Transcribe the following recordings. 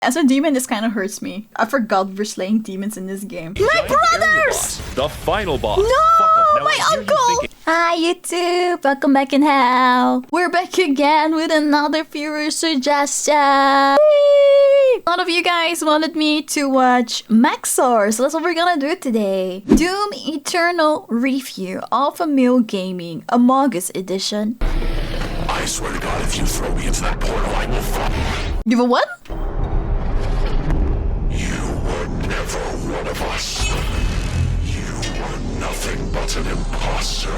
As a demon, this kind of hurts me. I forgot we're slaying demons in this game. My brothers! The final boss. No! My uncle! Hi YouTube! Welcome back in hell. We're back again with another viewer suggestion. Whee! A lot of you guys wanted me to watch Max0r, so that's what we're gonna do today. Doom Eternal review of a male gaming Amogus edition. I swear to God, if you throw me into that portal, I will fall. You have a what? You were never one of us. You were nothing but an imposter. A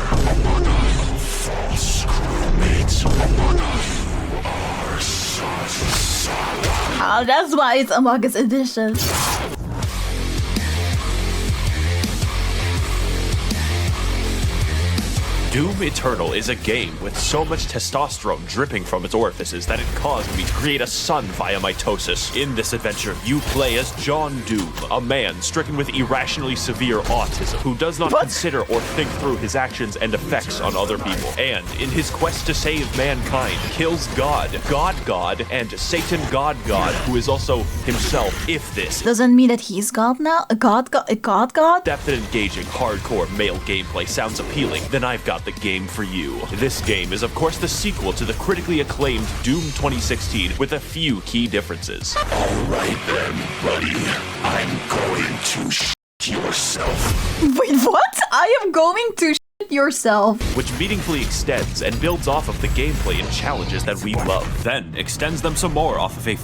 false crewmate. You are such a Oh, that's why it's Amogus edition. Doom Eternal is a game with so much testosterone dripping from its orifices that it caused me to create a son via mitosis. In this adventure, you play as John Doom, a man stricken with irrationally severe autism who does not consider or think through his actions and effects on other people. And in his quest to save mankind, kills God, and Satan God, who is also himself, if this. Doesn't mean that he's God now? A God? Depth and engaging, hardcore male gameplay sounds appealing, then I've got the game for you. This game is of course the sequel to the critically acclaimed Doom 2016 with a few key differences. Alright then, buddy. I'm going to shit yourself. Wait, what? I am going to shit yourself. Which meaningfully extends and builds off of the gameplay and challenges that we love, then extends them some more off of a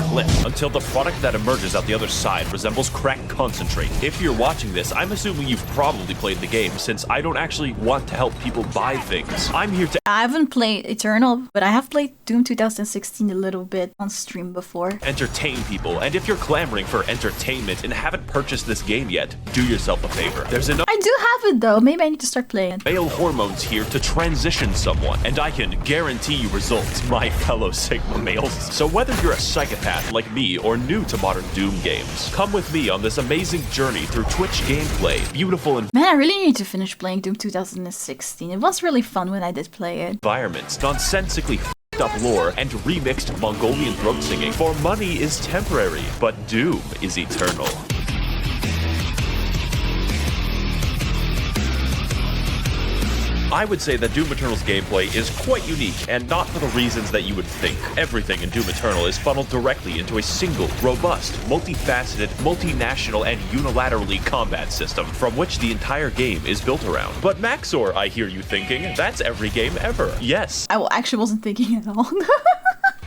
cliff until the product that emerges out the other side resembles crack concentrate. If you're watching this, I'm assuming you've probably played the game since I don't actually want to help people buy things. I'm here to— I haven't played Eternal, but I have played Doom 2016 a little bit on stream before. Entertain people, and if you're clamoring for entertainment and haven't purchased this game yet, do yourself a favor. There's enough— I do have it though, maybe I need to start playing it. Male hormones here to transition someone, and I can guarantee you results, my fellow Sigma males. So whether you're a psychopath like me or new to modern Doom games, come with me on this amazing journey through Twitch gameplay, beautiful and— Man, I really need to finish playing Doom 2016. It was really fun when I did play it. Environments, nonsensically up lore, and remixed Mongolian throat singing. For money is temporary, but Doom is eternal. I would say that Doom Eternal's gameplay is quite unique, and not for the reasons that you would think. Everything in Doom Eternal is funneled directly into a single, robust, multifaceted, multinational, and unilaterally combat system, from which the entire game is built around. But Max0r, I hear you thinking, that's every game ever. Yes. I actually wasn't thinking at all.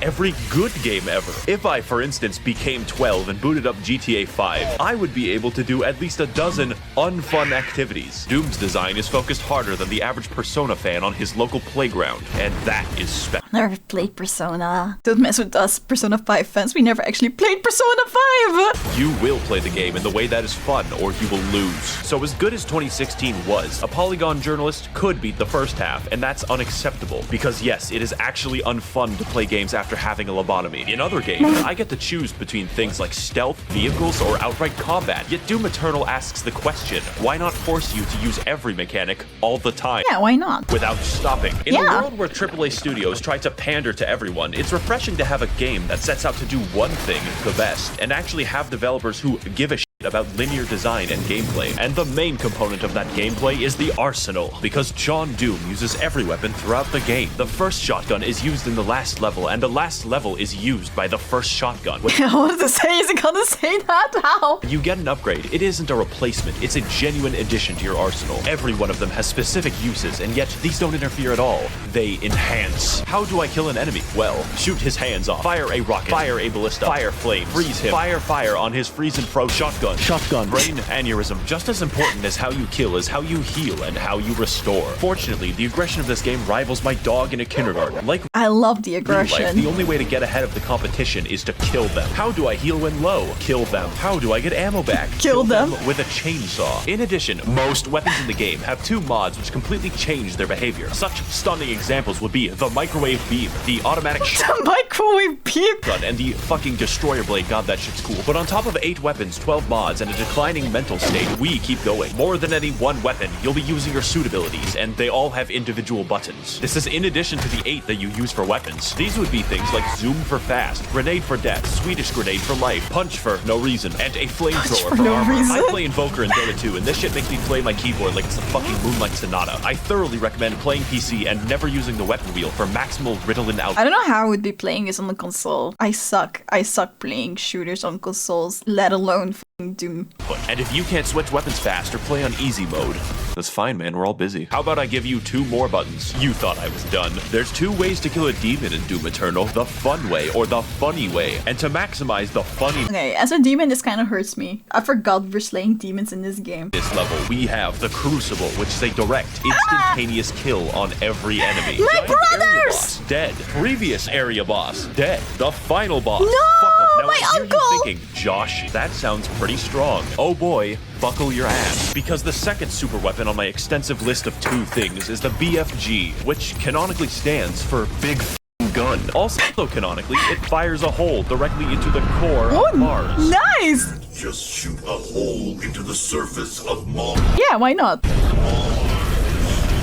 Every good game ever. If I, for instance, became 12 and booted up GTA 5, I would be able to do at least a dozen unfun activities. Doom's design is focused harder than the average Persona fan on his local playground, and that is special. Never played Persona. Don't mess with us, Persona 5 fans. We never actually played Persona 5! You will play the game in the way that is fun, or you will lose. So as good as 2016 was, a Polygon journalist could beat the first half, and that's unacceptable. Because yes, it is actually unfun to play games after having a lobotomy. In other games, I get to choose between things like stealth, vehicles, or outright combat. Yet Doom Eternal asks the question, why not force you to use every mechanic all the time? Yeah, why not? Without stopping. In a world where AAA studios try to pander to everyone, it's refreshing to have a game that sets out to do one thing the best, and actually have developers who give a shit about linear design and gameplay. And the main component of that gameplay is the arsenal, because John Doom uses every weapon throughout the game. The first shotgun is used in the last level, and the last level is used by the first shotgun. I wanted to say, is it gonna say that? How? You get an upgrade. It isn't a replacement, it's a genuine addition to your arsenal. Every one of them has specific uses, and yet these don't interfere at all. They enhance. How do I kill an enemy? Well, shoot his hands off, fire a rocket, fire a ballista, fire flame, freeze him, fire on his freeze and froze shotgun. Brain aneurysm. Just as important as how you kill is how you heal and how you restore. Fortunately, the aggression of this game rivals my dog in a kindergarten. Like, I love the aggression. Life, the only way to get ahead of the competition is to kill them. How do I heal when low? Kill them. How do I get ammo back? Kill them with a chainsaw. In addition, most weapons in the game have two mods which completely change their behavior. Such stunning examples would be the microwave beam, the automatic microwave beam gun, and the fucking destroyer blade. God, that shit's cool. But on top of 8 weapons, 12 mods, mods and a declining mental state, we keep going. More than any one weapon, you'll be using your suit abilities, and they all have individual buttons. This is in addition to the 8 that you use for weapons. These would be things like zoom for fast, grenade for death, Swedish grenade for life, punch for no reason, and a flamethrower for armor. I play Invoker in Dota 2, and this shit makes me play my keyboard like it's the fucking Moonlight Sonata. I thoroughly recommend playing PC and never using the weapon wheel for maximal Ritalin out. I don't know how I would be playing this on the console. I suck. I suck playing shooters on consoles, let alone f***ing Doom. And if you can't switch weapons fast or play on easy mode, that's fine, man, we're all busy. How about I give you 2 more buttons? You thought I was done. There's 2 ways to kill a demon in Doom Eternal, the fun way or the funny way. And to maximize the funny Okay, as a demon, this kind of hurts me. I forgot we're slaying demons in this game. this level, we have the Crucible, which is a direct, instantaneous kill on every enemy. My Giant brothers! area boss, dead. Previous area boss, dead. The final boss. No, Fuck 'em. Now my I hear uncle! you thinking, Josh, that sounds pretty strong. Oh boy, buckle your ass. Because the second super weapon on my extensive list of 2 things is the BFG, which canonically stands for Big F***ing Gun. Also canonically, it fires a hole directly into the core of Mars. Nice! Just shoot a hole into the surface of Mars. Yeah, why not?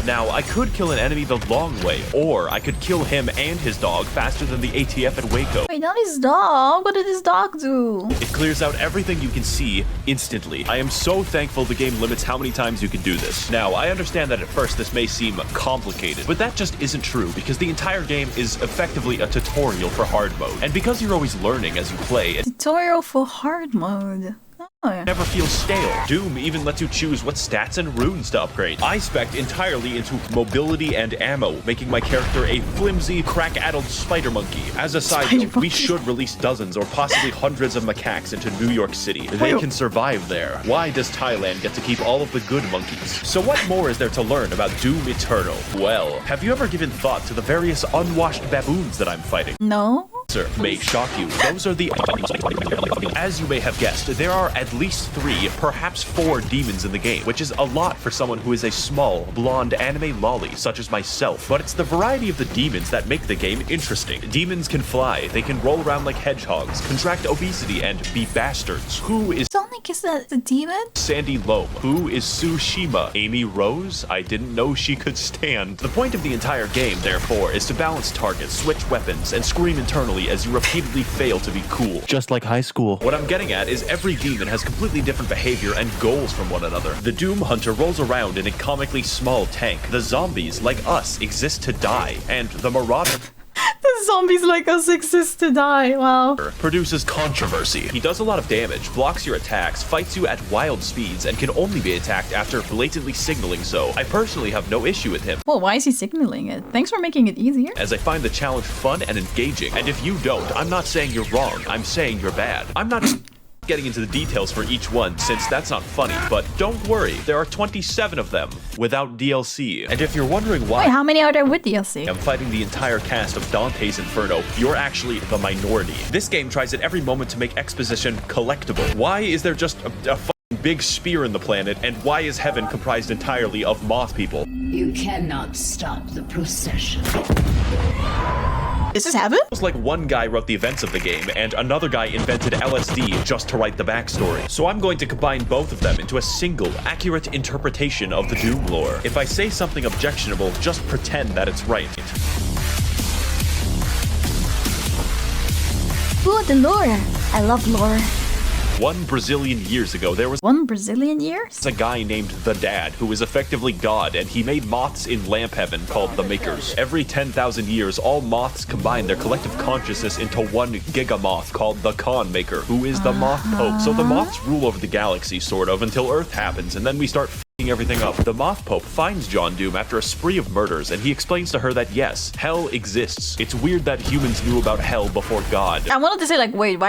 Now, I could kill an enemy the long way, or I could kill him and his dog faster than the ATF at Waco. Wait, not his dog. What did his dog do? It clears out everything you can see instantly. I am so thankful the game limits how many times you can do this. Now, I understand that at first this may seem complicated, but that just isn't true because the entire game is effectively a tutorial for hard mode. And because you're always learning as you play, it Tutorial for hard mode. Oh. never feels stale. Doom even lets you choose what stats and runes to upgrade. I spec'd entirely into mobility and ammo, making my character a flimsy, crack-addled spider monkey. As a side note, we should release dozens or possibly hundreds of macaques into New York City. They can survive there. Why does Thailand get to keep all of the good monkeys? So what more is there to learn about Doom Eternal? Well, have you ever given thought to the various unwashed baboons that I'm fighting? No? Answer may shock you. Those are the... As you may have guessed, there are at least 3, perhaps 4 demons in the game, which is a lot for someone who is a small, blonde anime lolly such as myself. But it's the variety of the demons that make the game interesting. Demons can fly, they can roll around like hedgehogs, contract obesity, and be bastards. Who is Sonic is the demon? Sandy Loam? Who is Tsushima? Amy Rose? I didn't know she could stand. The point of the entire game, therefore, is to balance targets, switch weapons, and scream internally as you repeatedly fail to be cool. Just like high school. What I'm getting at is every demon has completely different behavior and goals from one another. The Doom Hunter rolls around in a comically small tank. The zombies, like us, exist to die. And the Marauder The zombies like us exist to die. Wow. produces controversy. He does a lot of damage, blocks your attacks, fights you at wild speeds, and can only be attacked after blatantly signaling so. I personally have no issue with him, Well, why is he signaling it? Thanks for making it easier. as I find the challenge fun and engaging. And if you don't, I'm not saying you're wrong, I'm saying you're bad. I'm not getting into the details for each one, since that's not funny, but don't worry, there are 27 of them without DLC. And if you're wondering why Wait, how many are there with DLC? I'm fighting the entire cast of Dante's Inferno, you're actually the minority. This game tries at every moment to make exposition collectible. Why is there just a fucking big spear in the planet, and why is heaven comprised entirely of moth people? You cannot stop the procession. This is heaven? It's like one guy wrote the events of the game, and another guy invented LSD just to write the backstory. So I'm going to combine both of them into a single, accurate interpretation of the Doom lore. If I say something objectionable, just pretend that it's right. Ooh, the lore. I love lore. 1 Brazilian years ago, there was 1 Brazilian years? a guy named The Dad who was effectively God, and he made moths in lamp heaven called the Makers. Every 10,000 years, all moths combine their collective consciousness into one gigamoth called the Khan Maker, who is the Moth Pope. So the moths rule over the galaxy, sort of, until Earth happens, and then we start f***ing everything up. The Moth Pope finds John Doom after a spree of murders, and he explains to her that yes, hell exists. It's weird that humans knew about hell before God. I wanted to say like, wait,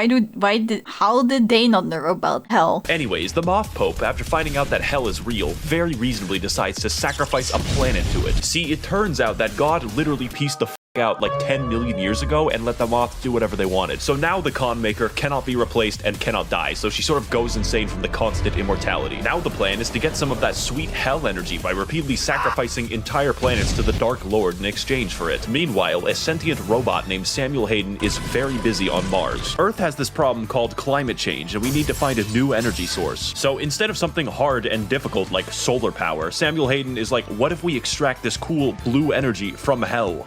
how did they not know about hell? Anyways, the Moth Pope, after finding out that hell is real, very reasonably decides to sacrifice a planet to it. See, it turns out that God literally pieced the out like 10 million years ago and let the moth do whatever they wanted. So now the Con Maker cannot be replaced and cannot die, so she sort of goes insane from the constant immortality. Now the plan is to get some of that sweet hell energy by repeatedly sacrificing entire planets to the Dark Lord in exchange for it. Meanwhile, a sentient robot named Samuel Hayden is very busy on Mars. Earth has this problem called climate change, and we need to find a new energy source. So instead of something hard and difficult like solar power, Samuel Hayden is like, what if we extract this cool blue energy from hell?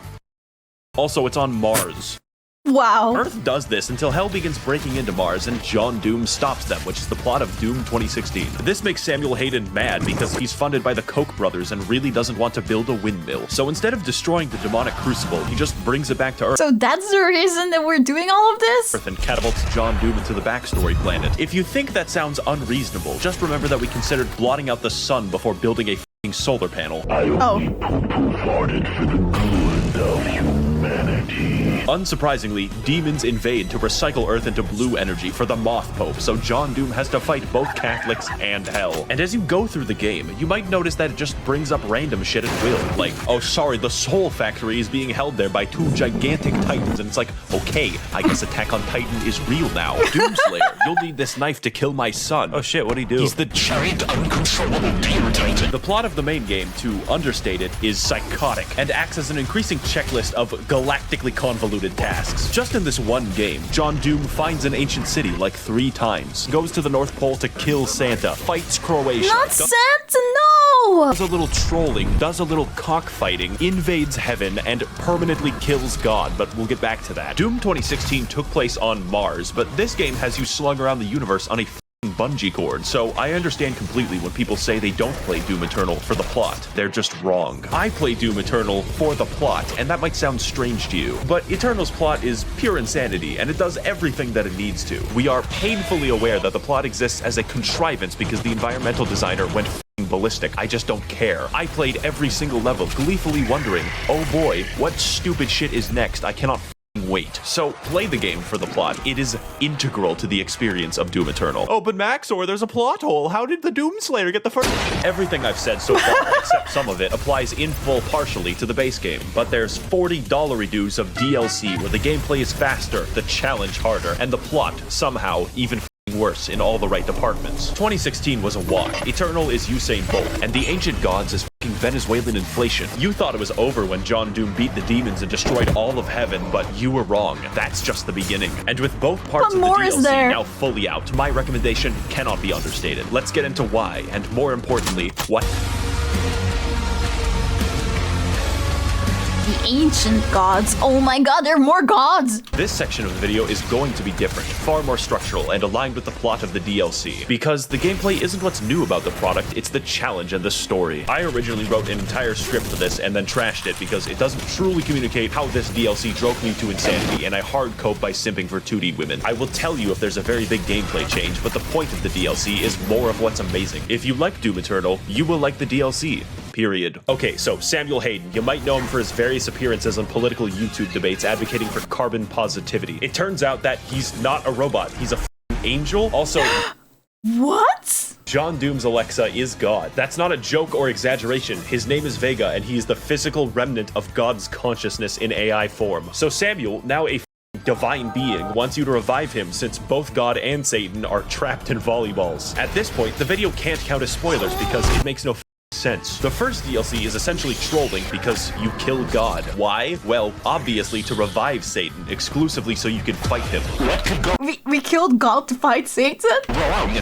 Also, it's on Mars. Wow. Earth does this until hell begins breaking into Mars and John Doom stops them, which is the plot of Doom 2016. This makes Samuel Hayden mad because he's funded by the Koch brothers and really doesn't want to build a windmill. So instead of destroying the demonic crucible, he just brings it back to Earth. So that's the reason that we're doing all of this? And catapults John Doom into the backstory planet. If you think that sounds unreasonable, just remember that we considered blotting out the sun before building a f***ing solar panel. I only poo-poo farted for the good of humanity. Unsurprisingly, demons invade to recycle Earth into blue energy for the Moth Pope, so John Doom has to fight both Catholics and hell. And as you go through the game, you might notice that it just brings up random shit at will, like, oh sorry, the Soul Factory is being held there by 2 gigantic titans, and it's like, okay, I guess Attack on Titan is real now. Doomslayer, you'll need this knife to kill my son. Oh shit, what'd he do? He's the Giant uncontrollable demon titan. The plot of the main game, to understate it, is psychotic, and acts as an increasing checklist of galactically convoluted tasks. Just in this one game, John Doom finds an ancient city like 3 times, goes to the North Pole to kill Santa, fights Croatia, Not Santa, no! does a little trolling, does a little cockfighting, invades heaven, and permanently kills God, but we'll get back to that. Doom 2016 took place on Mars, but this game has you slung around the universe on a bungee cord, so I understand completely when people say they don't play Doom Eternal for the plot. They're just wrong. I play Doom Eternal for the plot, and that might sound strange to you, but Eternal's plot is pure insanity, and it does everything that it needs to. We are painfully aware that the plot exists as a contrivance because the environmental designer went ballistic. I just don't care. I played every single level, gleefully wondering, oh boy, what stupid shit is next? I cannot wait. So play the game for the plot. It is integral to the experience of Doom Eternal. Oh, but Max0r, there's a plot hole. How did the Doomslayer get the first? Everything I've said so far, except some of it, applies in full partially to the base game. But there's $40 redos of DLC where the gameplay is faster, the challenge harder, and the plot somehow even worse in all the right departments. 2016 was a walk. Eternal is Usain Bolt, and the ancient gods is fucking Venezuelan inflation. You thought it was over when John Doom beat the demons and destroyed all of heaven, but you were wrong. That's just the beginning. And with both parts of the DLC now fully out, my recommendation cannot be understated. Let's get into why, and more importantly, what. The ancient gods. Oh my god, there are more gods! This section of the video is going to be different, far more structural, and aligned with the plot of the DLC. Because the gameplay isn't what's new about the product, it's the challenge and the story. I originally wrote an entire script for this and then trashed it because it doesn't truly communicate how this DLC drove me to insanity, and I hard cope by simping for 2D women. I will tell you if there's a very big gameplay change, but the point of the DLC is more of what's amazing. If you like Doom Eternal, you will like the DLC. Period. Okay, so Samuel Hayden, you might know him for his various appearances on political YouTube debates advocating for carbon positivity. It turns out that he's not a robot, he's a f***ing angel. Also, what? John Doom's Alexa is God. That's not a joke or exaggeration. His name is Vega, and he is the physical remnant of God's consciousness in AI form. So Samuel, now a divine being, wants you to revive him since both God and Satan are trapped in volleyballs. At this point, the video can't count as spoilers because it makes no sense. The first DLC is essentially trolling because you kill God. Why? Well, obviously to revive Satan, exclusively so you can fight him. We killed God to fight Satan?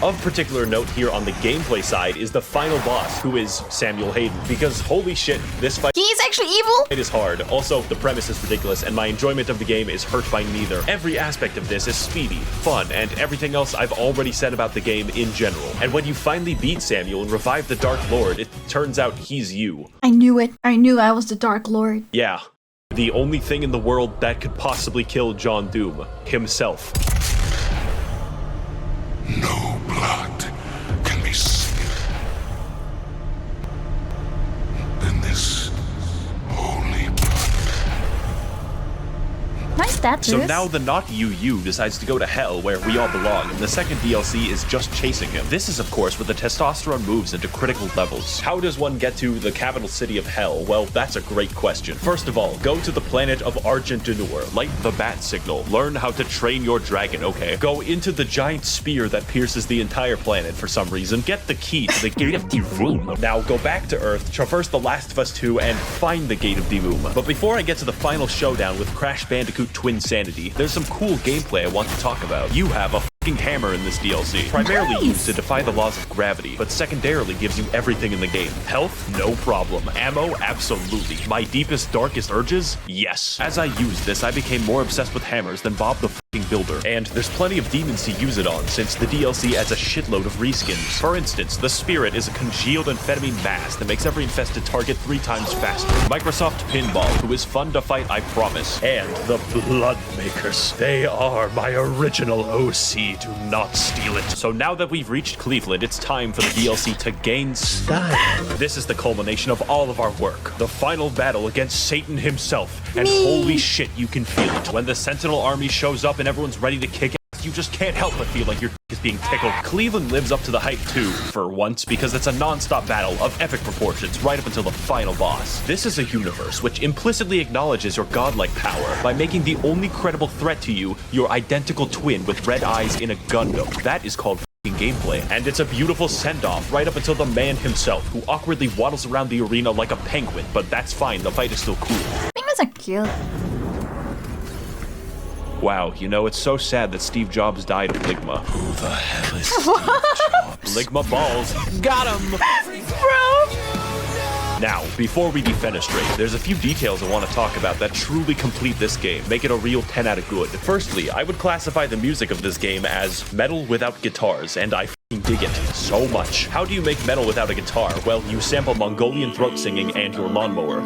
Of particular note here on the gameplay side is the final boss, who is Samuel Hayden, because holy shit, this fight He's actually evil? It is hard. Also, the premise is ridiculous, and my enjoyment of the game is hurt by neither. Every aspect of this is speedy, fun, and everything else I've already said about the game in general. And when you finally beat Samuel and revive the Dark Lord, it turns out he's you. I knew it. I knew I was the Dark Lord. Yeah. The only thing in the world that could possibly kill John Doom. Himself. No blood can be seen in this holy blood. Nice status. So now the not UU decides to go to hell where we all belong, and the second DLC is just chasing him. This is, of course, where the testosterone moves into critical levels. How does one get to the capital city of hell? Well, that's a great question. First of all, go to the planet of Argentinur, light the bat signal, learn how to train your dragon, okay? Go into the giant spear that pierces the entire planet for some reason, get the key to the Gate of Doom. Now go back to Earth, traverse The Last of Us 2, and find the Gate of Doom. But before I get to the final showdown with Crash Bandicoot Twin Sanity, there's some cool gameplay I want to talk about. You have a fucking hammer in this DLC, primarily used to defy the laws of gravity, but secondarily gives you everything in the game. Health? No problem. Ammo? Absolutely. My deepest, darkest urges? Yes. As I used this, I became more obsessed with hammers than Bob the fucking Builder, and there's plenty of demons to use it on, since the DLC adds a shitload of reskins. For instance, the Spirit is a congealed amphetamine mass that makes every infested target 3 times faster. Microsoft Pinball, who is fun to fight, I promise. And the Bloodmakers. They are my original OC. Do not steal it. So now that we've reached Cleveland, it's time for the DLC to gain style. This is the culmination of all of our work. The final battle against Satan himself. And holy shit, you can feel it. When the Sentinel army shows up and everyone's ready to kick ass, you just can't help but feel like your is being tickled. Cleveland lives up to the hype too, for once, because it's a non-stop battle of epic proportions right up until the final boss. This is a universe which implicitly acknowledges your godlike power by making the only credible threat to you your identical twin with red eyes in a Gundam. That is called gameplay, and it's a beautiful send-off right up until the man himself, who awkwardly waddles around the arena like a penguin, but that's fine, the fight is still cool. Penguins are cute. Wow, you know, it's so sad that Steve Jobs died of Ligma. Who the hell is Steve Jobs? Ligma balls. Got him! Bro! Now, before we defenestrate, there's a few details I want to talk about that truly complete this game, make it a real 10 out of good. Firstly, I would classify the music of this game as metal without guitars, and I f***ing dig it so much. How do you make metal without a guitar? Well, you sample Mongolian throat singing and your lawnmower.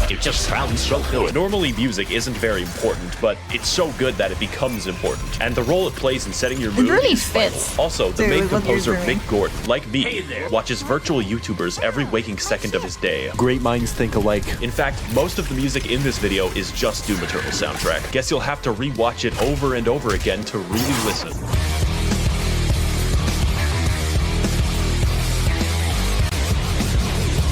It just sounds so good. Normally, music isn't very important, but it's so good that it becomes important. And the role it plays in setting your mood really is vital. fits. Also, the Dude, main what you're composer, doing. Mick Gordon, like me, watches virtual YouTubers every waking second of his day. Great minds think alike. In fact, most of the music in this video is just Doom Eternal soundtrack. Guess you'll have to rewatch it over and over again to really listen.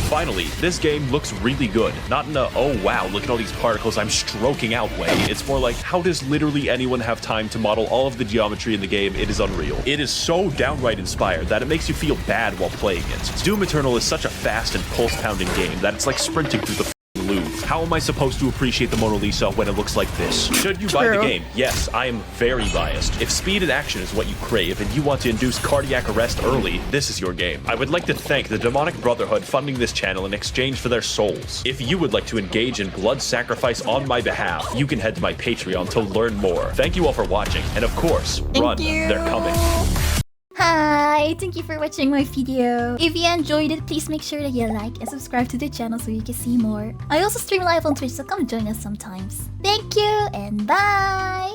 Finally, this game looks really good. Not in a, oh wow, look at all these particles I'm stroking out way. It's more like, how does literally anyone have time to model all of the geometry in the game? It is unreal. It is so downright inspired that it makes you feel bad while playing it. Doom Eternal is such a fast and pulse-pounding game that it's like sprinting through the Louvre. How am I supposed to appreciate the Mona Lisa when it looks like this? Should you buy the game? Yes, I am very biased. If speed and action is what you crave and you want to induce cardiac arrest early, this is your game. I would like to thank the Demonic Brotherhood funding this channel in exchange for their souls. If you would like to engage in blood sacrifice on my behalf, you can head to my Patreon to learn more. Thank you all for watching, and of course, run, they're coming. Hi, thank you for watching my video. If you enjoyed it, please make sure that you like and subscribe to the channel so you can see more. I also stream live on Twitch, so come join us sometimes. Thank you and bye!